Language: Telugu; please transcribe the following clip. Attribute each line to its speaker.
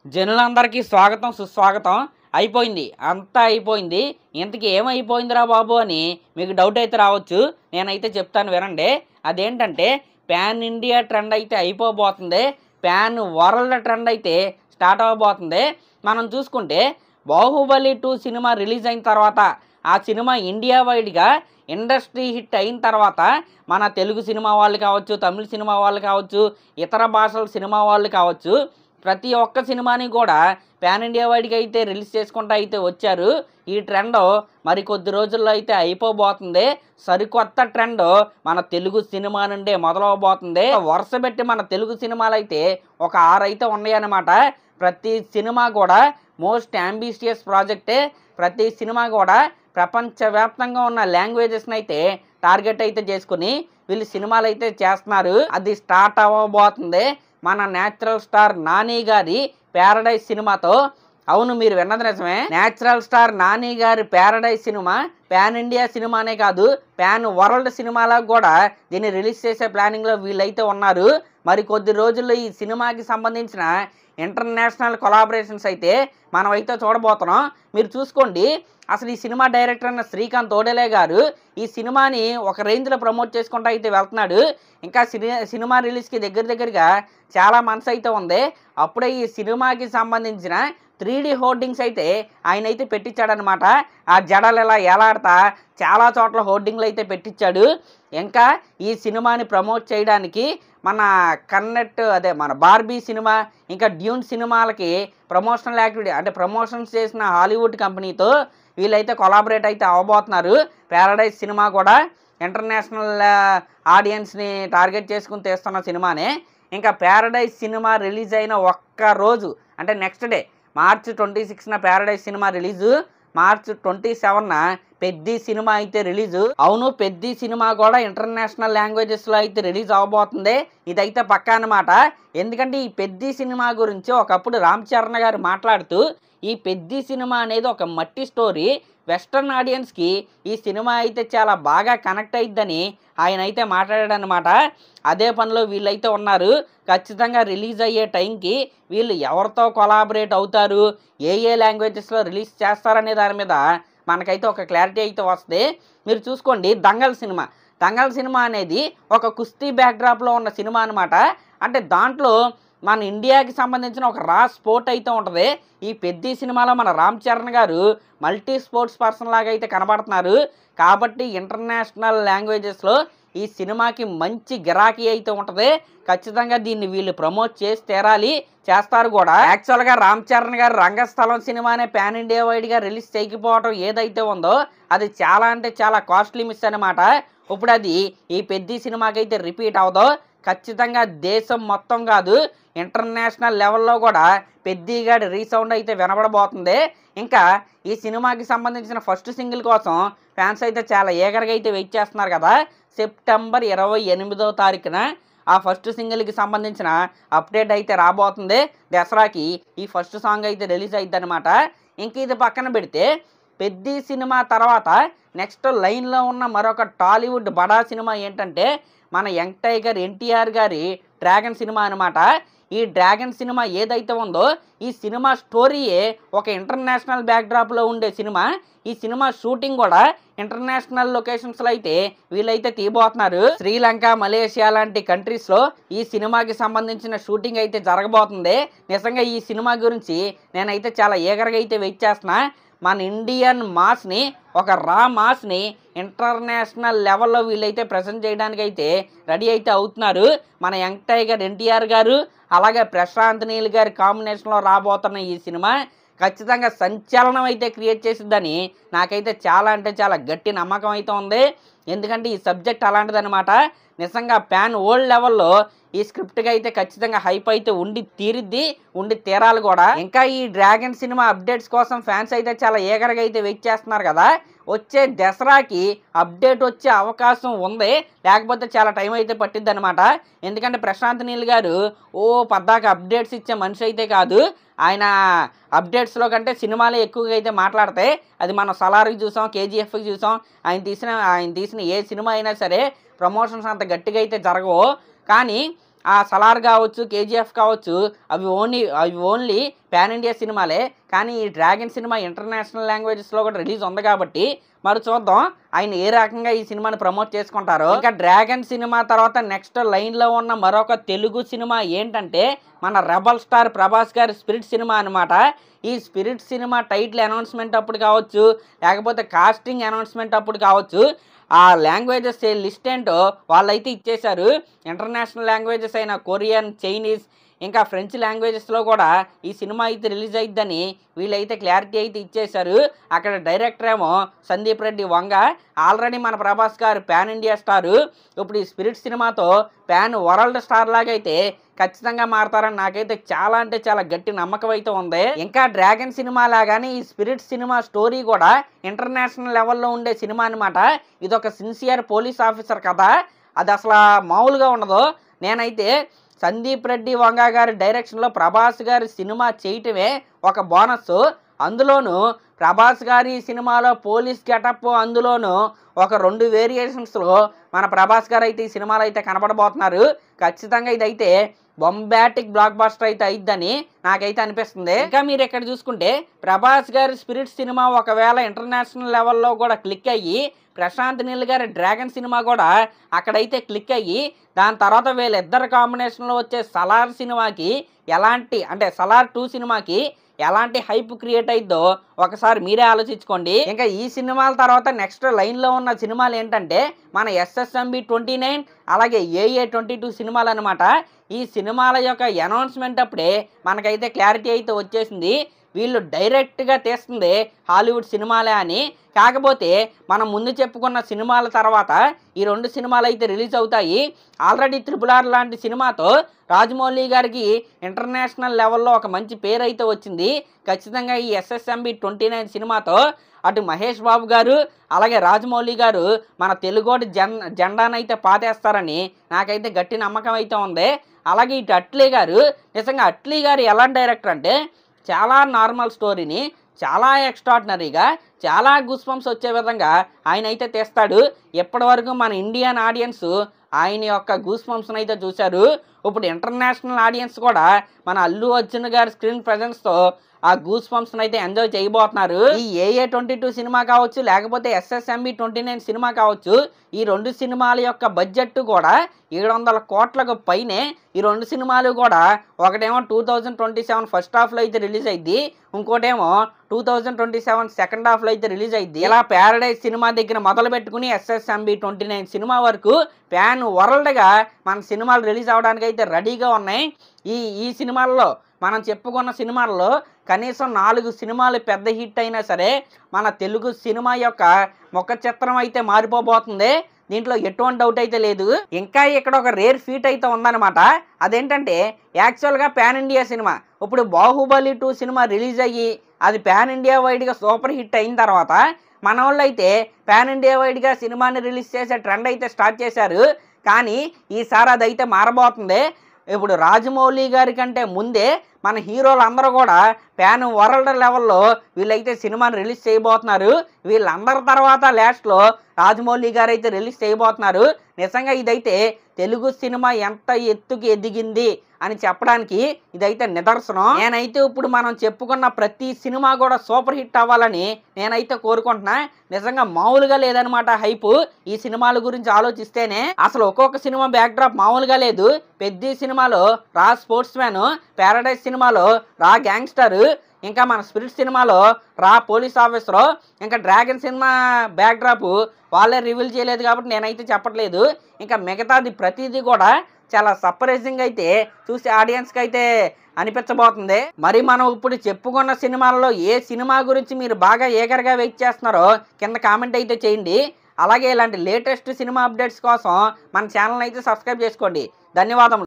Speaker 1: జనులందరికీ స్వాగతం సుస్వాగతం. అయిపోయింది, అంతా అయిపోయింది. ఇంతకీ ఏమైపోయిందిరా బాబు అని మీకు డౌట్ అయితే రావచ్చు. నేనైతే చెప్తాను వినండి. అదేంటంటే పాన్ ఇండియా ట్రెండ్ అయితే అయిపోబోతుంది. పాన్ వరల్డ్ ట్రెండ్ అయితే స్టార్ట్ అవ్వబోతుంది. మనం చూసుకుంటే 'బాహుబలి 2' సినిమా రిలీజ్ అయిన తర్వాత, ఆ సినిమా ఇండియా వైడ్గా ఇండస్ట్రీ హిట్ అయిన తర్వాత మన తెలుగు సినిమా వాళ్ళు కావచ్చు, తమిళ సినిమా వాళ్ళు కావచ్చు, ఇతర భాషల సినిమా వాళ్ళు కావచ్చు, ప్రతి ఒక్క సినిమాని కూడా పాన్ ఇండియా వైడ్గా అయితే రిలీజ్ చేసుకుంటూ అయితే వచ్చారు. ఈ ట్రెండ్ మరి కొద్ది రోజుల్లో అయితే అయిపోబోతుంది. సరికొత్త ట్రెండ్ మన తెలుగు సినిమా నుండే మొదలవబోతుంది. వరుస పెట్టి మన తెలుగు సినిమాలు అయితే ఒక 6 అయితే ఉన్నాయన్నమాట. ప్రతి సినిమా కూడా మోస్ట్ అంబిషియస్ ప్రాజెక్టే. ప్రతి సినిమా కూడా ప్రపంచవ్యాప్తంగా ఉన్న లాంగ్వేజెస్ని అయితే టార్గెట్ అయితే చేసుకుని వీళ్ళు సినిమాలు అయితే చేస్తున్నారు. అది స్టార్ట్ అవ్వబోతుంది మన న్యాచురల్ స్టార్ నాని గారి ప్యారడైజ్ సినిమాతో. అవును, మీరు విన్నది నిజమే. న్యాచురల్ స్టార్ నాని గారి ప్యారడైజ్ సినిమా పాన్ ఇండియా సినిమానే కాదు, పాన్ వరల్డ్ సినిమాలకు కూడా దీన్ని రిలీజ్ చేసే ప్లానింగ్లో వీళ్ళైతే ఉన్నారు. మరి కొద్ది రోజుల్లో ఈ సినిమాకి సంబంధించిన ఇంటర్నేషనల్ కొలాబరేషన్స్ అయితే మనం అయితే చూడబోతున్నాం. మీరు చూసుకోండి, అసలు ఈ సినిమా డైరెక్టర్ అయిన శ్రీకాంత్ ఓడెలే గారు ఈ సినిమాని ఒక రేంజ్లో ప్రమోట్ చేసుకుంటూ అయితే వెళ్తున్నాడు. ఇంకా సినిమా రిలీజ్కి దగ్గరగా చాలా మంత్స్ అయితే ఉంది. అప్పుడే ఈ సినిమాకి సంబంధించిన 3D హోర్డింగ్స్ అయితే ఆయన అయితే పెట్టించాడనమాట. ఆ జడలు ఇలా ఎలాడతా చాలా చోట్ల హోర్డింగ్లు అయితే పెట్టించాడు. ఇంకా ఈ సినిమాని ప్రమోట్ చేయడానికి మన మన బార్బీ సినిమా, ఇంకా డ్యూన్ సినిమాలకి ప్రమోషనల్ యాక్టివిటీ అంటే ప్రమోషన్స్ చేసిన హాలీవుడ్ కంపెనీతో వీళ్ళైతే కొలాబరేట్ అయితే అవ్వబోతున్నారు. ప్యారడైజ్ సినిమా కూడా ఇంటర్నేషనల్ ఆడియన్స్ని టార్గెట్ చేసుకుని తీస్తున్న సినిమానే. ఇంకా ప్యారడైజ్ సినిమా రిలీజ్ అయిన ఒక్క రోజు అంటే నెక్స్ట్ డే మార్చి 26న ప్యారడైజ్ సినిమా రిలీజు, మార్చి 27న పెద్ది సినిమా అయితే రిలీజు. అవును, పెద్ది సినిమా కూడా ఇంటర్నేషనల్ లాంగ్వేజెస్లో అయితే రిలీజ్ అవ్వబోతుంది. ఇదైతే పక్కా అన్నమాట. ఎందుకంటే ఈ పెద్ది సినిమా గురించి ఒకప్పుడు రామ్ చరణ్ గారు మాట్లాడుతూ, ఈ పెద్ది సినిమా అనేది ఒక మట్టి స్టోరీ, వెస్టర్న్ ఆడియన్స్కి ఈ సినిమా అయితే చాలా బాగా కనెక్ట్ అయిద్దని ఆయన అయితే మాట్లాడాడనమాట. అదే పనిలో వీళ్ళైతే ఉన్నారు. ఖచ్చితంగా రిలీజ్ అయ్యే టైంకి వీళ్ళు ఎవరితో కొలాబరేట్ అవుతారు, ఏ లాంగ్వేజెస్లో రిలీజ్ చేస్తారనే దాని మీద మనకైతే ఒక క్లారిటీ అయితే వస్తుంది. మీరు చూసుకోండి, దంగల్ సినిమా అనేది ఒక కుస్తీ బ్యాక్డ్రాప్లో ఉన్న సినిమా అనమాట. అంటే దాంట్లో మన ఇండియాకి సంబంధించిన ఒక రా స్పోర్ట్ అయితే ఉంటుంది. ఈ పెద్ద సినిమాలో మన రామ్ చరణ్ గారు మల్టీ స్పోర్ట్స్ పర్సన్ లాగా అయితే కనబడుతున్నారు. కాబట్టి ఇంటర్నేషనల్ లాంగ్వేజెస్లో ఈ సినిమాకి మంచి గిరాకీ అయితే ఉంటుంది. ఖచ్చితంగా దీన్ని వీళ్ళు ప్రమోట్ చేసి తీరాలి, చేస్తారు కూడా. యాక్చువల్గా రామ్ చరణ్ గారు రంగస్థలం సినిమానే పాన్ ఇండియా వైడ్గా రిలీజ్ చేయకపోవడం ఏదైతే ఉందో అది చాలా అంటే చాలా కాస్ట్లీ మిస్ అనమాట. ఇప్పుడు అది ఈ పెద్ద సినిమాకి అయితే రిపీట్ అవ్వదు. ఖచ్చితంగా దేశం మొత్తం కాదు, ఇంటర్నేషనల్ లెవెల్లో కూడా పెద్దిగాడి రీసౌండ్ అయితే వినబడబోతుంది. ఇంకా ఈ సినిమాకి సంబంధించిన ఫస్ట్ సింగిల్ కోసం ఫ్యాన్స్ అయితే చాలా ఏగర్గా అయితే వెయిట్ చేస్తున్నారు కదా. సెప్టెంబర్ 28వ తారీఖున ఆ ఫస్ట్ సింగిల్కి సంబంధించిన అప్డేట్ అయితే రాబోతుంది. దసరాకి ఈ ఫస్ట్ సాంగ్ అయితే రిలీజ్ అవుతుంది అనమాట. ఇంక ఇది పక్కన పెడితే పెద్ది సినిమా తర్వాత నెక్స్ట్ లైన్లో ఉన్న మరొక టాలీవుడ్ బడా సినిమా ఏంటంటే మన యంగ్ టైగర్ ఎన్టీఆర్ గారి డ్రాగన్ సినిమా అనమాట. ఈ డ్రాగన్ సినిమా ఏదైతే ఉందో ఈ సినిమా స్టోరీయే ఒక ఇంటర్నేషనల్ బ్యాక్డ్రాప్లో ఉండే సినిమా. ఈ సినిమా షూటింగ్ కూడా ఇంటర్నేషనల్ లొకేషన్స్లో అయితే వీళ్ళైతే తీయబోతున్నారు. శ్రీలంక, మలేషియా లాంటి కంట్రీస్లో ఈ సినిమాకి సంబంధించిన షూటింగ్ అయితే జరగబోతుంది. నిజంగా ఈ సినిమా గురించి నేనైతే చాలా ఏగర్గా అయితే వెయిట్ చేస్తున్నా. మన ఇండియన్ మాస్ని, ఒక రా మాస్ని ఇంటర్నేషనల్ లెవెల్లో వీళ్ళైతే ప్రజెంట్ చేయడానికి అయితే రెడీ అయితే అవుతున్నారు. మన యంగ్ టైగర్ ఎన్టీఆర్ గారు అలాగే ప్రశాంత్ నీల్ గారి కాంబినేషన్లో రాబోతున్న ఈ సినిమా ఖచ్చితంగా సంచలనం అయితే క్రియేట్ చేసిద్దని నాకైతే చాలా అంటే చాలా గట్టి నమ్మకం అయితే ఉంది. ఎందుకంటే ఈ సబ్జెక్ట్ అలాంటిదనమాట. నిజంగా పాన్ వరల్డ్ లెవెల్లో ఈ స్క్రిప్ట్కి అయితే ఖచ్చితంగా హైప్ అయితే ఉండి తీరాలి కూడా. ఇంకా ఈ డ్రాగన్ సినిమా అప్డేట్స్ కోసం ఫ్యాన్స్ అయితే చాలా ఏగర్గా అయితే వెయిట్ చేస్తున్నారు కదా. వచ్చే దసరాకి అప్డేట్ వచ్చే అవకాశం ఉంది, లేకపోతే చాలా టైం అయితే పట్టిద్ది అనమాట. ఎందుకంటే ప్రశాంత్ నీల్ గారు పద్దాక అప్డేట్స్ ఇచ్చే మనిషి అయితే కాదు. ఆయన అప్డేట్స్లో కంటే సినిమాలే ఎక్కువగా అయితే మాట్లాడతాయి. అది మనం సలార్కి చూసాం, కేజీఎఫ్కి చూసాం. ఆయన తీసిన ఏ సినిమా అయినా సరే ప్రమోషన్స్ అంత గట్టిగా అయితే జరగవు. కానీ ఆ సలార్ కావచ్చు, కేజీఎఫ్ కావచ్చు, అవి ఓన్లీ పాన్ ఇండియా సినిమాలే. కానీ ఈ డ్రాగన్ సినిమా ఇంటర్నేషనల్ లాంగ్వేజెస్లో కూడా రిలీజ్ ఉంది కాబట్టి మరి చూద్దాం ఆయన ఏ రకంగా ఈ సినిమాని ప్రమోట్ చేసుకుంటారో. ఇంకా డ్రాగన్ సినిమా తర్వాత నెక్స్ట్ లైన్లో ఉన్న మరొక తెలుగు సినిమా ఏంటంటే మన రెబల్ స్టార్ ప్రభాస్ గారి స్పిరిట్ సినిమా అనమాట. ఈ స్పిరిట్ సినిమా టైటిల్ అనౌన్స్మెంట్ అప్పుడు కావచ్చు, లేకపోతే కాస్టింగ్ అనౌన్స్మెంట్ అప్పుడు కావచ్చు, ఆ లాంగ్వేజెస్ లిస్ట్ ఏంటో వాళ్ళైతే ఇచ్చేశారు. ఇంటర్నేషనల్ లాంగ్వేజెస్ అయిన కొరియన్, చైనీస్, ఇంకా ఫ్రెంచ్ లాంగ్వేజెస్లో కూడా ఈ సినిమా అయితే రిలీజ్ అయిద్దని వీళ్ళైతే క్లారిటీ అయితే ఇచ్చేశారు. అక్కడ డైరెక్టర్ ఏమో సందీప్ రెడ్డి వంగ. ఆల్రెడీ మన ప్రభాస్ గారు పాన్ ఇండియా స్టారు. ఇప్పుడు ఈ స్పిరిట్ సినిమాతో పాన్ వరల్డ్ స్టార్ లాగా అయితే ఖచ్చితంగా మారతారని నాకైతే చాలా అంటే చాలా గట్టి నమ్మకం అయితే ఉంది. ఇంకా డ్రాగన్ సినిమా లాగానే ఈ స్పిరిట్ సినిమా స్టోరీ కూడా ఇంటర్నేషనల్ లెవెల్లో ఉండే సినిమా అనమాట. ఇది ఒక సిన్సియర్ పోలీస్ ఆఫీసర్ కథ. అది అసలు మామూలుగా ఉండదు. నేనైతే సందీప్ రెడ్డి వంగ గారి డైరెక్షన్లో ప్రభాస్ గారి సినిమా చేయటమే ఒక బోనస్. అందులోనూ ప్రభాస్ గారి సినిమాలో పోలీస్ గెటప్, అందులోనూ ఒక 2 వేరియేషన్స్లో మన ప్రభాస్ గారు అయితే ఈ సినిమాలో అయితే కనబడబోతున్నారు. ఖచ్చితంగా ఇదైతే బొంబాటిక్ బ్లాక్ బస్టర్ అయితే అయిద్దని నాకైతే అనిపిస్తుంది. ఇంకా మీరు ఇక్కడ చూసుకుంటే ప్రభాస్ గారి స్పిరిట్ సినిమా ఒకవేళ ఇంటర్నేషనల్ లెవెల్లో కూడా క్లిక్ అయ్యి ప్రశాంత్ నీల్ గారి డ్రాగన్ సినిమా కూడా అక్కడైతే క్లిక్ అయ్యి దాని తర్వాత వీళ్ళిద్దరు కాంబినేషన్లో వచ్చే సలార్ సినిమాకి అంటే సలార్ 2 సినిమాకి ఎలాంటి హైప్ క్రియేట్ అయిద్దో ఒకసారి మీరే ఆలోచించుకోండి. ఇంకా ఈ సినిమాల తర్వాత నెక్స్ట్ లైన్లో ఉన్న సినిమాలు ఏంటంటే మన SSMB 29 అలాగే AA 22 సినిమాలు అనమాట. ఈ సినిమాల యొక్క అనౌన్స్మెంట్ అప్పుడే మనకైతే క్లారిటీ అయితే వచ్చేసింది. వీళ్ళు డైరెక్ట్గా తీస్తుంది హాలీవుడ్ సినిమాలే అని. కాకపోతే మనం ముందు చెప్పుకున్న సినిమాల తర్వాత ఈ 2 సినిమాలు అయితే రిలీజ్ అవుతాయి. ఆల్రెడీ RRR లాంటి సినిమాతో రాజమౌళి గారికి ఇంటర్నేషనల్ లెవెల్లో ఒక మంచి పేరు అయితే వచ్చింది. ఖచ్చితంగా ఈ SSMB 29 సినిమాతో అటు మహేష్ బాబు గారు అలాగే రాజమౌళి గారు మన తెలుగోటి జెండానైతే పాతేస్తారని నాకైతే గట్టి నమ్మకం అయితే ఉంది. అలాగే ఇటు అట్లీ గారు, నిజంగా అట్లీ గారు ఎలాంటి డైరెక్టర్ అంటే చాలా నార్మల్ స్టోరీని చాలా ఎక్స్ట్రాడినరీగా చాలా గూస్ బంప్స్ వచ్చే విధంగా ఆయన అయితే తీస్తాడు. ఇప్పటి వరకు మన ఇండియన్ ఆడియన్స్ ఆయన యొక్క గూస్ బంప్స్ని అయితే చూశారు. ఇప్పుడు ఇంటర్నేషనల్ ఆడియన్స్ కూడా మన అల్లు అర్జున్ గారి స్క్రీన్ ప్రెజెన్స్తో ఆ గూస్ బంప్స్ని అయితే ఎంజాయ్ చేయబోతున్నారు. ఈ AA 22 సినిమా కావచ్చు, లేకపోతే SSMB 29 సినిమా కావచ్చు, ఈ 2 సినిమాల యొక్క బడ్జెట్ కూడా 700 కోట్లకు పైనే. ఈ 2 సినిమాలు కూడా ఒకటేమో 2027 ఫస్ట్ హాఫ్లో అయితే రిలీజ్ అయింది, ఇంకోటేమో 2027 సెకండ్ హాఫ్లో అయితే రిలీజ్ అయింది. ఇలా ప్యారడైజ్ సినిమా దగ్గర మొదలు పెట్టుకుని SSMB 29 సినిమా వరకు ప్యాన్ వరల్డ్గా మన సినిమాలు రిలీజ్ అవ్వడానికి అయితే రెడీగా ఉన్నాయి. ఈ సినిమాల్లో మనం చెప్పుకున్న సినిమాల్లో కనీసం 4 సినిమాలు పెద్ద హిట్ అయినా సరే మన తెలుగు సినిమా యొక్క ముఖ చిత్రం అయితే మారిపోబోతుంది. దీంట్లో ఎటువంటి డౌట్ అయితే లేదు. ఇంకా ఇక్కడ ఒక రేర్ ఫీట్ అయితే ఉందన్నమాట. అదేంటంటే యాక్చువల్గా పాన్ ఇండియా సినిమా ఇప్పుడు బాహుబలి 2 సినిమా రిలీజ్ అయ్యి అది పాన్ ఇండియా వైడ్గా సూపర్ హిట్ అయిన తర్వాత మన వాళ్ళు అయితే పాన్ ఇండియా వైడ్గా సినిమాని రిలీజ్ చేసే ట్రెండ్ అయితే స్టార్ట్ చేశారు. కానీ ఈసారి అదైతే మారబోతుంది. ఇప్పుడు రాజమౌళి గారి కంటే ముందే మన హీరోలు అందరూ కూడా పాన్ వరల్డ్ లెవెల్లో వీళ్ళైతే సినిమాని రిలీజ్ చేయబోతున్నారు. వీళ్ళందరి తర్వాత లాస్ట్లో రాజమౌళి గారు అయితే రిలీజ్ చేయబోతున్నారు. నిజంగా ఇదైతే తెలుగు సినిమా ఎంత ఎత్తుకి ఎదిగింది అని చెప్పడానికి ఇదైతే నిదర్శనం. నేనైతే ఇప్పుడు మనం చెప్పుకున్న ప్రతి సినిమా కూడా సూపర్ హిట్ అవ్వాలని నేనైతే కోరుకుంటున్నా. నిజంగా మామూలుగా లేదనమాట హైపు. ఈ సినిమాల గురించి ఆలోచిస్తేనే అసలు ఒక్కొక్క సినిమా బ్యాక్ డ్రాప్ మామూలుగా లేదు. పెద్ద సినిమాలో రా స్పోర్ట్స్ మ్యాన్, ప్యారడైజ్ సినిమాలో రా గ్యాంగ్స్టర్, ఇంకా మన స్పిరిట్ సినిమాలో రా పోలీస్ ఆఫీసరు, ఇంకా డ్రాగన్ సినిమా బ్యాక్ డ్రాప్ వాళ్ళే రివీల్ చేయలేదు కాబట్టి నేనైతే చెప్పట్లేదు. ఇంకా మిగతాది ప్రతిదీ కూడా చాలా సర్ప్రైజింగ్ అయితే చూసి ఆడియన్స్కి అయితే అనిపించబోతుంది. మరి మనం ఇప్పుడు చెప్పుకున్న సినిమాల్లో ఏ సినిమా గురించి మీరు బాగా ఏగర్గా వెయిట్ చేస్తున్నారో కింద కామెంట్ అయితే చేయండి. అలాగే ఇలాంటి లేటెస్ట్ సినిమా అప్డేట్స్ కోసం మన ఛానల్ అయితే సబ్స్క్రైబ్ చేసుకోండి. ధన్యవాదములు.